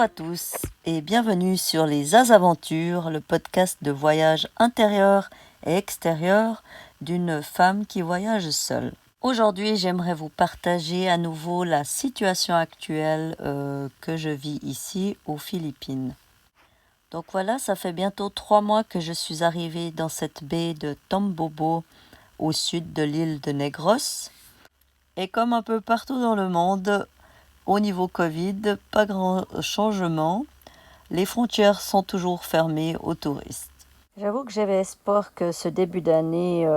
à tous et bienvenue sur les Azaventures, le podcast de voyage intérieur et extérieur d'une femme qui voyage seule. Aujourd'hui, j'aimerais vous partager à nouveau la situation actuelle que je vis ici aux Philippines. Donc voilà, ça fait bientôt 3 mois que je suis arrivée dans cette baie de Tombobo au sud de l'île de Negros. Et comme un peu partout dans le monde, au niveau Covid, pas grand changement. Les frontières sont toujours fermées aux touristes. J'avoue que j'avais espoir que ce début d'année,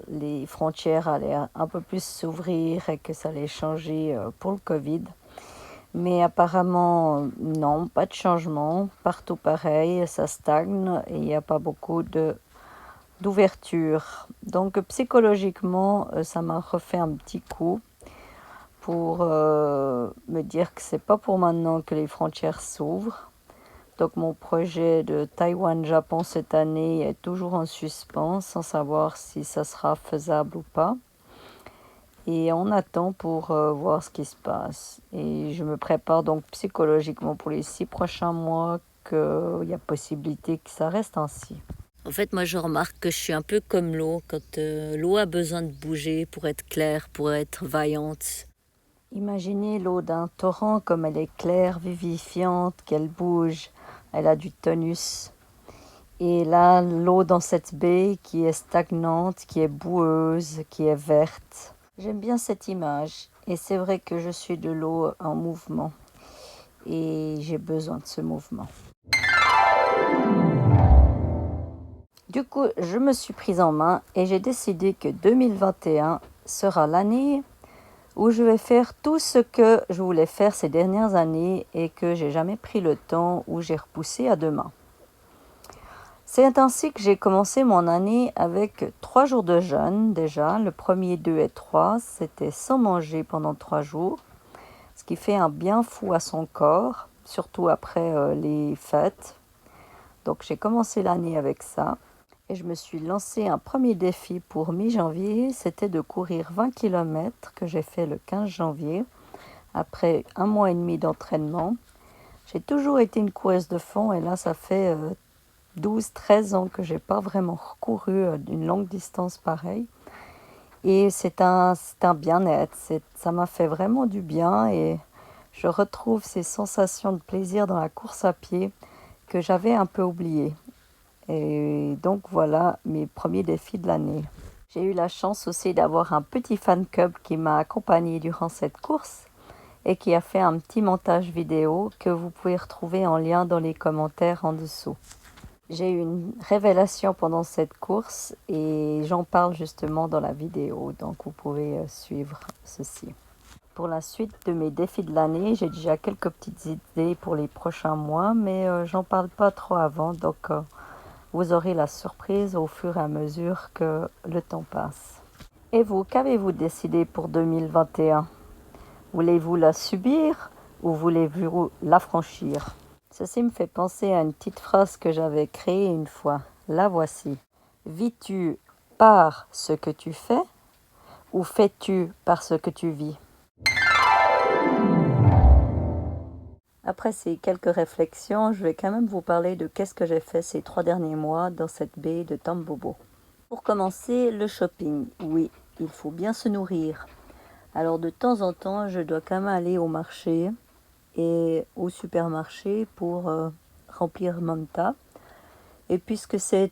les frontières allaient un peu plus s'ouvrir et que ça allait changer pour le Covid. Mais apparemment, non, pas de changement. Partout pareil, ça stagne et il n'y a pas beaucoup d'ouverture. Donc psychologiquement, ça m'a refait un petit coup pour me dire que c'est pas pour maintenant que les frontières s'ouvrent. Donc mon projet de Taïwan-Japon cette année est toujours en suspens, sans savoir si ça sera faisable ou pas. Et on attend pour voir ce qui se passe. Et je me prépare donc psychologiquement pour les 6 prochains mois qu'il y a possibilité que ça reste ainsi. En fait, moi, je remarque que je suis un peu comme l'eau. Quand l'eau a besoin de bouger pour être claire, pour être vaillante. Imaginez l'eau d'un torrent comme elle est claire, vivifiante, qu'elle bouge. Elle a du tonus. Et là, l'eau dans cette baie qui est stagnante, qui est boueuse, qui est verte. J'aime bien cette image. Et c'est vrai que je suis de l'eau en mouvement. Et j'ai besoin de ce mouvement. Du coup, je me suis prise en main et j'ai décidé que 2021 sera l'année où je vais faire tout ce que je voulais faire ces dernières années et que j'ai jamais pris le temps ou j'ai repoussé à demain. C'est ainsi que j'ai commencé mon année avec 3 jours de jeûne déjà. Le premier, 2 et 3, c'était sans manger pendant 3 jours, ce qui fait un bien fou à son corps, surtout après les fêtes. Donc j'ai commencé l'année avec ça. Et je me suis lancé un premier défi pour mi-janvier, c'était de courir 20 km que j'ai fait le 15 janvier, après 1 mois et demi d'entraînement. J'ai toujours été une coureuse de fond et là ça fait 12-13 ans que je n'ai pas vraiment couru d'une longue distance pareille. Et c'est un bien-être, ça m'a fait vraiment du bien et je retrouve ces sensations de plaisir dans la course à pied que j'avais un peu oubliées. Et donc voilà mes premiers défis de l'année. J'ai eu la chance aussi d'avoir un petit fan club qui m'a accompagné durant cette course et qui a fait un petit montage vidéo que vous pouvez retrouver en lien dans les commentaires en dessous. J'ai eu une révélation pendant cette course et j'en parle justement dans la vidéo, donc vous pouvez suivre ceci. Pour la suite de mes défis de l'année, j'ai déjà quelques petites idées pour les prochains mois, mais j'en parle pas trop avant, donc vous aurez la surprise au fur et à mesure que le temps passe. Et vous, qu'avez-vous décidé pour 2021 ? Voulez-vous la subir ou voulez-vous la franchir ? Ceci me fait penser à une petite phrase que j'avais créée une fois. La voici. Vis-tu par ce que tu fais ou fais-tu par ce que tu vis ? Après ces quelques réflexions, je vais quand même vous parler de qu'est-ce que j'ai fait ces 3 derniers mois dans cette baie de Tombobo. Pour commencer, le shopping. Oui, il faut bien se nourrir. Alors de temps en temps, je dois quand même aller au marché et au supermarché pour remplir mon tas. Et puisque c'est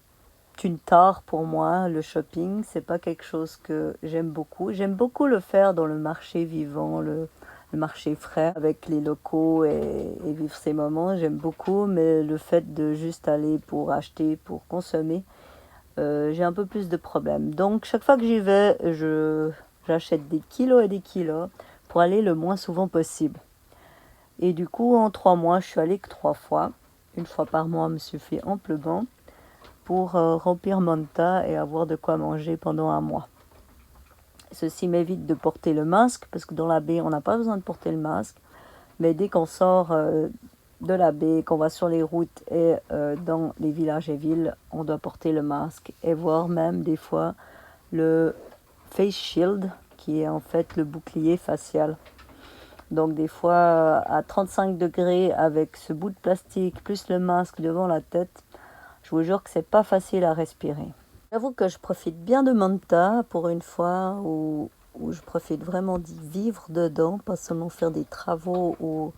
une tare pour moi, le shopping, c'est pas quelque chose que j'aime beaucoup. J'aime beaucoup le faire dans le marché vivant, le marché frais avec les locaux et vivre ces moments, j'aime beaucoup, mais le fait de juste aller pour acheter, pour consommer, j'ai un peu plus de problèmes. Donc chaque fois que j'y vais, j'achète des kilos et des kilos pour aller le moins souvent possible. Et du coup, en 3 mois, je suis allée que 3 fois. Une fois par mois me suffit amplement pour remplir mon tas et avoir de quoi manger pendant 1 mois. Ceci m'évite de porter le masque, parce que dans la baie, on n'a pas besoin de porter le masque. Mais dès qu'on sort de la baie, qu'on va sur les routes et dans les villages et villes, on doit porter le masque. Et voire même des fois le face shield, qui est en fait le bouclier facial. Donc des fois à 35 degrés avec ce bout de plastique plus le masque devant la tête, je vous jure que c'est pas facile à respirer. J'avoue que je profite bien de Manta pour une fois où je profite vraiment d'y vivre dedans, pas seulement faire des travaux ou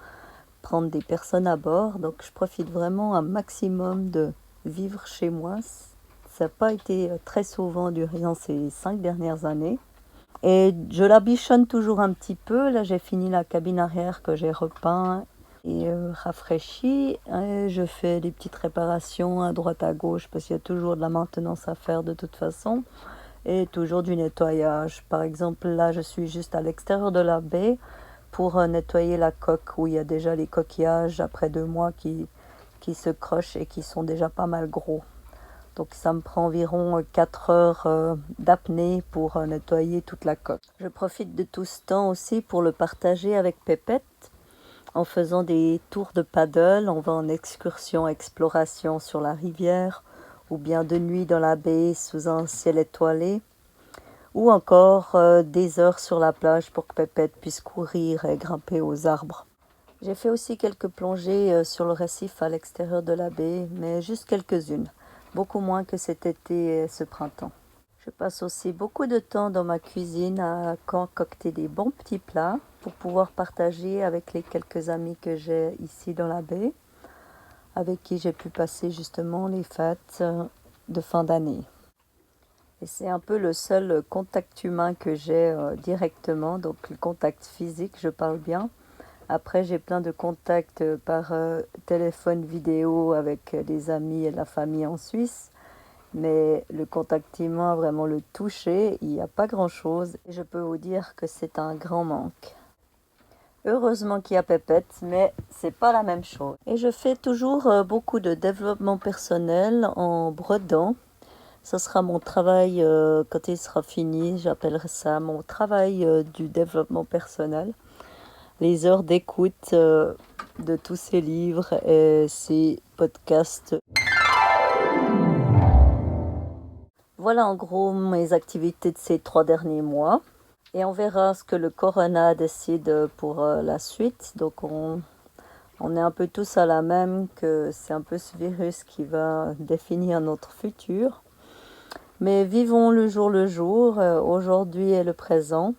prendre des personnes à bord. Donc je profite vraiment un maximum de vivre chez moi. Ça n'a pas été très souvent durant ces 5 dernières années. Et je la bichonne toujours un petit peu. Là, j'ai fini la cabine arrière que j'ai repeint et rafraîchi. Et je fais des petites réparations à droite à gauche parce qu'il y a toujours de la maintenance à faire de toute façon. Et toujours du nettoyage. Par exemple, là, je suis juste à l'extérieur de la baie pour nettoyer la coque où il y a déjà les coquillages après 2 mois qui se crochent et qui sont déjà pas mal gros. Donc ça me prend environ 4 heures d'apnée pour nettoyer toute la coque. Je profite de tout ce temps aussi pour le partager avec Pépette en faisant des tours de paddle. On va en excursion, exploration sur la rivière ou bien de nuit dans la baie sous un ciel étoilé ou encore des heures sur la plage pour que Pépette puisse courir et grimper aux arbres. J'ai fait aussi quelques plongées sur le récif à l'extérieur de la baie, mais juste quelques-unes, beaucoup moins que cet été et ce printemps. Je passe aussi beaucoup de temps dans ma cuisine à concocter des bons petits plats pour pouvoir partager avec les quelques amis que j'ai ici dans la baie, avec qui j'ai pu passer justement les fêtes de fin d'année. Et c'est un peu le seul contact humain que j'ai directement, donc le contact physique, je parle bien. Après, j'ai plein de contacts par téléphone vidéo avec des amis et la famille en Suisse. Mais le contact humain, vraiment le toucher, il n'y a pas grand-chose. Et je peux vous dire que c'est un grand manque. Heureusement qu'il y a Pépette, mais c'est pas la même chose. Et je fais toujours beaucoup de développement personnel en bredant. Ce sera mon travail quand il sera fini. J'appellerai ça mon travail du développement personnel. Les heures d'écoute de tous ces livres et ces podcasts. Voilà en gros mes activités de ces 3 derniers mois. Et on verra ce que le corona décide pour la suite. Donc on est un peu tous à la même que c'est un peu ce virus qui va définir notre futur. Mais vivons le jour, aujourd'hui et le présent.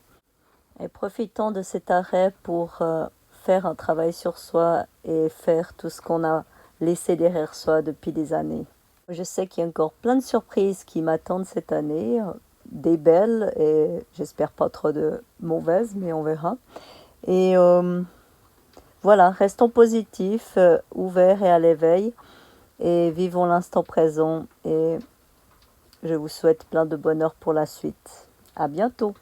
Et profitons de cet arrêt pour faire un travail sur soi et faire tout ce qu'on a laissé derrière soi depuis des années. Je sais qu'il y a encore plein de surprises qui m'attendent cette année, des belles et j'espère pas trop de mauvaises, mais on verra. Et voilà, restons positifs, ouverts et à l'éveil et vivons l'instant présent et je vous souhaite plein de bonheur pour la suite. À bientôt!